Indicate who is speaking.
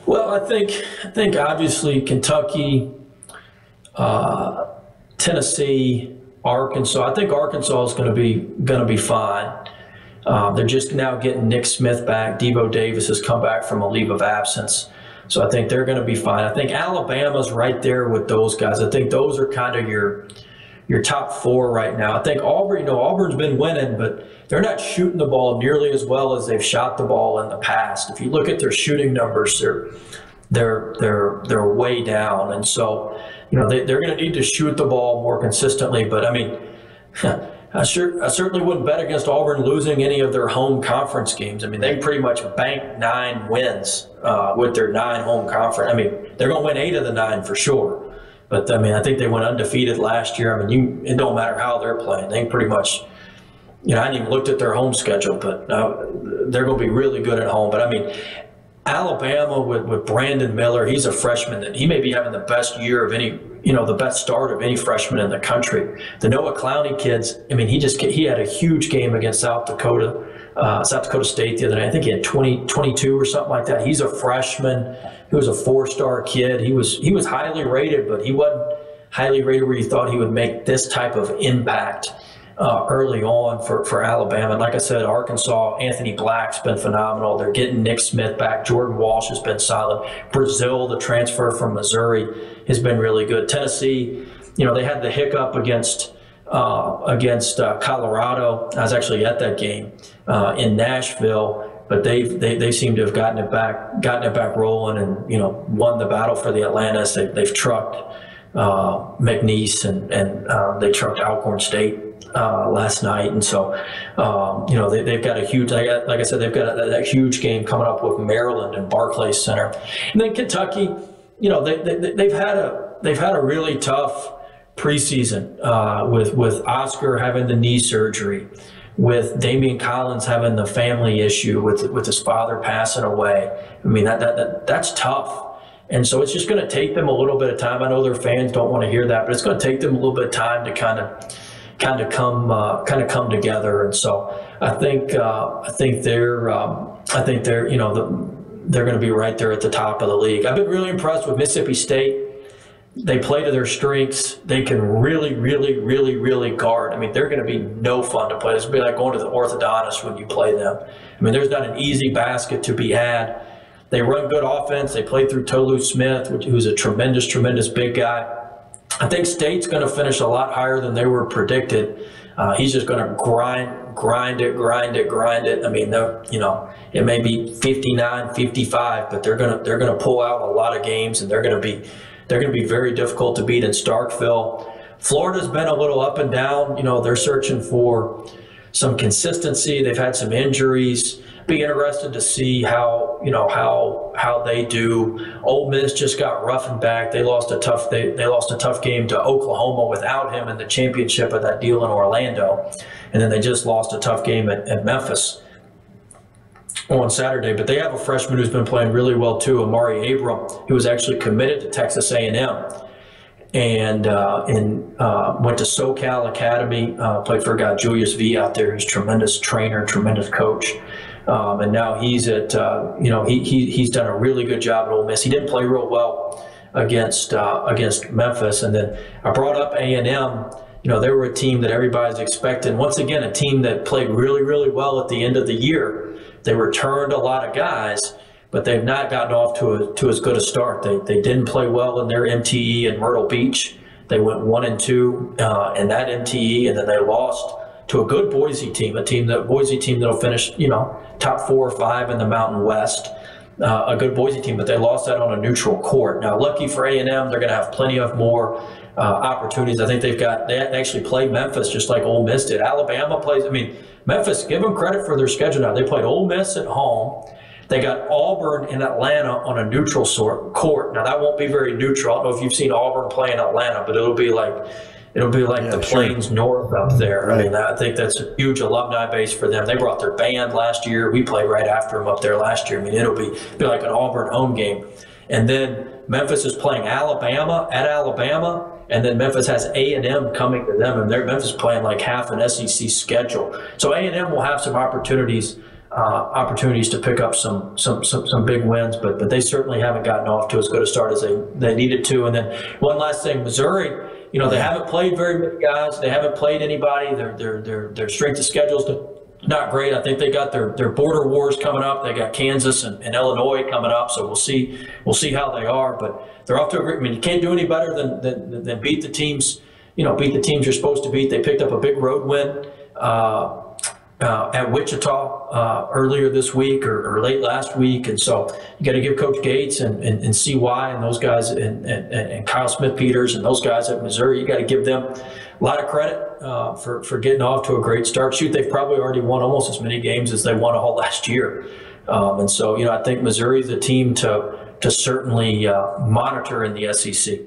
Speaker 1: Well, I think obviously Kentucky, Tennessee, Arkansas. I think Arkansas is going to be fine. They're just now getting Nick Smith back. Devo Davis has come back from a leave of absence. So I think they're going to be fine. I think Alabama's right there with those guys. I think those are kind of your top four right now. I think Auburn, Auburn's been winning, but they're not shooting the ball nearly as well as they've shot the ball in the past. If you look at their shooting numbers, they're way down. And so, they're going to need to shoot the ball more consistently. But I mean, I certainly wouldn't bet against Auburn losing any of their home conference games. I mean, they pretty much banked 9 wins with their 9 home conference. I mean, they're going to win 8 of the 9 for sure. But I mean, I think they went undefeated last year. I mean, it don't matter how they're playing. They pretty much, I hadn't even looked at their home schedule, but they're going to be really good at home. But I mean, Alabama with Brandon Miller, he's a freshman that he may be having the best year of any, the best start of any freshman in the country. The Noah Clowney kids, I mean, he had a huge game against South Dakota State the other night. I think he had 22 or something like that. He's a freshman. He was a 4-star kid. He was highly rated, but he wasn't highly rated where you thought he would make this type of impact early on for Alabama. And like I said, Arkansas, Anthony Black's been phenomenal. They're getting Nick Smith back. Jordan Walsh has been solid. Brazil, the transfer from Missouri, has been really good. Tennessee, they had the hiccup against Colorado. I was actually at that game in Nashville. But they seem to have gotten it back rolling, and won the battle for the Atlantis. They've trucked McNeese and they trucked Alcorn State last night, and so they've got a huge, like I said, they've got that huge game coming up with Maryland and Barclays Center, and then Kentucky. They've had a really tough preseason with Oscar having the knee surgery, with Damian Collins having the family issue with his father passing away. I mean, that's tough. And so it's just going to take them a little bit of time. I know their fans don't want to hear that, but it's going to take them a little bit of time to kind of come together. And so I think they're going to be right there at the top of the league. I've been really impressed with Mississippi State. They play to their strengths. They can really, really, really, really guard. I mean, they're going to be no fun to play. It's going to be like going to the orthodontist when you play them. I mean, there's not an easy basket to be had. They run good offense. They play through Tolu Smith, who's a tremendous, tremendous big guy. I think State's going to finish a lot higher than they were predicted. He's just going to grind it. I mean, it may be 59, 55, but they're going to pull out a lot of games, and they're going to be very difficult to beat in Starkville. Florida's been a little up and down. They're searching for some consistency. They've had some injuries. Be interested to see how they do. Ole Miss just got roughened back. They lost a tough game to Oklahoma without him in the championship of that deal in Orlando, and then they just lost a tough game at Memphis on Saturday. But they have a freshman who's been playing really well too, Amari Abram, who was actually committed to Texas A&M and went to SoCal Academy, played for a guy, Julius V, out there, who's a tremendous trainer, tremendous coach. And now he's at, he's done a really good job at Ole Miss. He didn't play real well against Memphis. And then I brought up A&M. They were a team that everybody's expecting. Once again, a team that played really, really well at the end of the year. They returned a lot of guys, but they've not gotten off to as good a start. They didn't play well in their MTE in Myrtle Beach. They went 1-2 in that MTE, and then they lost to a good Boise team, Boise team that'll finish, top 4 or 5 in the Mountain West. A good Boise team, but they lost that on a neutral court. Now, lucky for A&M, they're going to have plenty of more opportunities. I think they actually play Memphis just like Ole Miss did. Alabama plays, Memphis, give them credit for their schedule now. They played Ole Miss at home. They got Auburn in Atlanta on a neutral court. Now, that won't be very neutral. I don't know if you've seen Auburn play in Atlanta, but it'll be like the Plains North up there. Right. I think that's a huge alumni base for them. They brought their band last year. We played right after them up there last year. It'll be like an Auburn home game. And then Memphis is playing Alabama at Alabama, and then Memphis has A&M coming to them, and Memphis playing like half an SEC schedule. So A&M will have some opportunities opportunities to pick up some big wins, but they certainly haven't gotten off to as good a start as they needed to. And then one last thing, Missouri, they haven't played very many guys. They haven't played anybody. Their strength of schedule is not great. I think they got their border wars coming up. They got Kansas and Illinois coming up, so we'll see how they are. But they're off to a great. I mean, you can't do any better than beat the teams. Beat the teams you're supposed to beat. They picked up a big road win at Wichita earlier this week or late last week, and so you got to give Coach Gates and CY and those guys and Kyle Smith-Peters and those guys at Missouri. You got to give them a lot of credit for getting off to a great start. Shoot, they've probably already won almost as many games as they won all last year, and so I think Missouri's the team to certainly monitor in the SEC.